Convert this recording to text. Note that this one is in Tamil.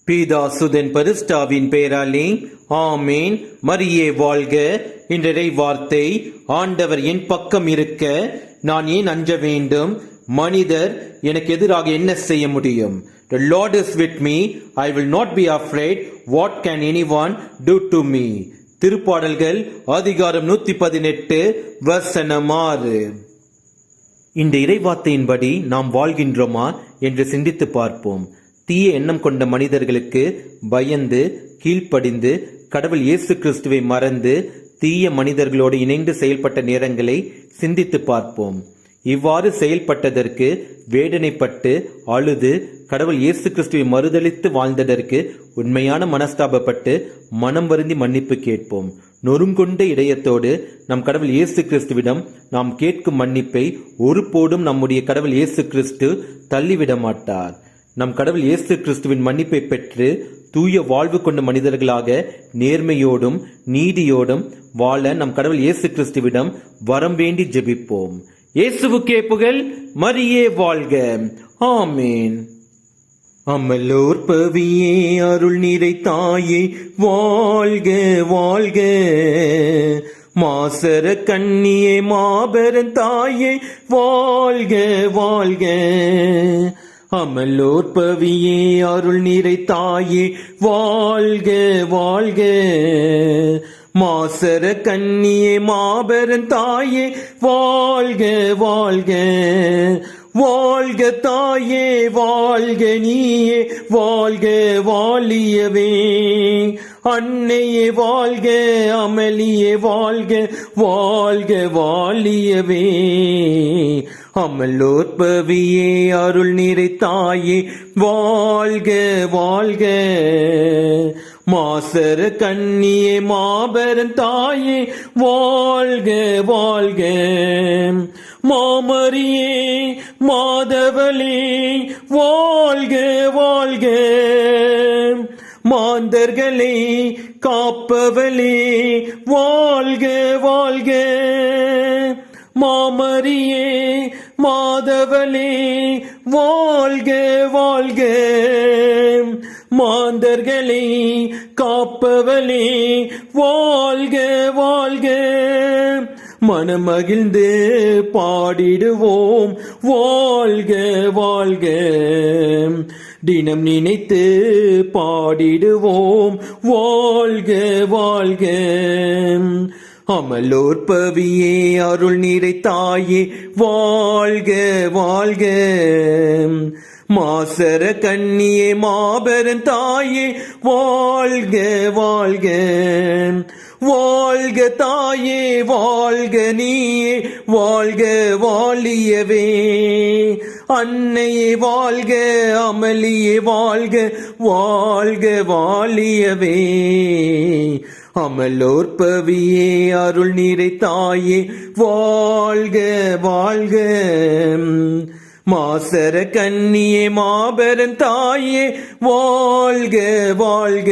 பீதா சுதன் பரிஸ்டாவின் பெயராலே ஆமேன். மரியே வாழ்க. இன்றைய வார்த்தை, ஆண்டவர் என் பக்கம் இருக்க நான் ஏன் அஞ்ச வேண்டும்? மனிதர் எனக்கு எதிராக என்ன செய்ய முடியும்? The Lord is with me, I will not be afraid. What can anyone do to me? திருப்பாடல்கள் அதிகாரம் 118 வசனம் 6. இந்த இறைவார்த்தையின்படி நாம் வாழ்கின்றோமா என்று சிந்தித்து பார்ப்போம். தீய எண்ணம் கொண்ட மனிதர்களுக்கு பயந்து கீழ்ப்படிந்து கடவுள் இயேசு கிறிஸ்துவை மறந்து தீய மனிதர்களோடு இணைந்து செயல்பட்ட நேரங்களை சிந்தித்து பார்ப்போம். இவ்வாறு செயல்பட்டதற்கு வேதனைப்பட்டு அழுது கடவுள் இயேசு கிறிஸ்துவை மறுதலித்து வாழ்ந்ததற்கு உண்மையான மனஸ்தாபப்பட்டு மனம் வருந்தி மன்னிப்பு கேட்போம். நொறுங்கொண்ட இதயத்தோடு நம் கடவுள் இயேசு கிறிஸ்துவிடம் நாம் கேட்கும் மன்னிப்பை ஒருபோதும் நம்முடைய கடவுள் இயேசு கிறிஸ்து தள்ளிவிட மாட்டார். நம் கடவுள் இயேசு கிறிஸ்துவின் மன்னிப்பை பெற்று தூய வாழ்வு கொண்ட மனிதர்களாக நேர்மையோடும் நீதியோடும் வாழ நம் கடவுள் இயேசு கிறிஸ்துவிடம் வரம் வேண்டி ஜெபிப்போம். இயேசுவுக்கே புகழ், மரியே வாழ்க. ஆமேன். அமலோர் பவியே அருள் நிறை தாயே வாழ்க வாழ்க. மாசர கண்ணியே மாபெரும் தாயே வாழ்க வாழ்க. அமலோர் பவியே அருள் நிறை தாயே வாழ்க வாழ்க. மாசர கண்ணியே மாபெரும் தாயே வாழ்க வாழ்க. வாழ்க தாயே வாழ்க நீயே வாழ்க வாழியவே. அன்னையே வாழ்க அமளியே வாழ்க வாழ்க வாழியவே. அமலோர் பவியே அருள் நிறை தாயே வாழ்க வாழ்க. மாசர கண்ணியே மாபெரும் தாயே வாழ்க வாழ்க. மாமரியே மாதவளே வாழ்க வாழ்க. மாந்தர்களை காப்பவளே வாழ்க வாழ்க. மாமரியே மாதவளே வாழ்க வாழ்க. மாந்தர்களை காப்பவளே வாழ்க வாழ்க. மனமகிழ்ந்து பாடிடுவோம் வாழ்க வாழ்க. தினம் நினைத்து பாடிடுவோம் வாழ்க வாழ்க. அமலோர் பவியே அருள் நிறை தாயே வாழ்க வாழ்க. மாசர கண்ணியே மாபெரும் தாயே வாழ்க வாழ்க. வாழ்க தாயே வாழ்க நீயே வாழ்க வாழியவே. அன்னையே வாழ்க அமளியே வாழ்க வாழ்க வாழியவே. அமலோர் பவியே அருள் நிறை தாயே வாழ்க வாழ்க. மாசர கண்ணியே மாபெரும் தாயே வாழ்க வாழ்க.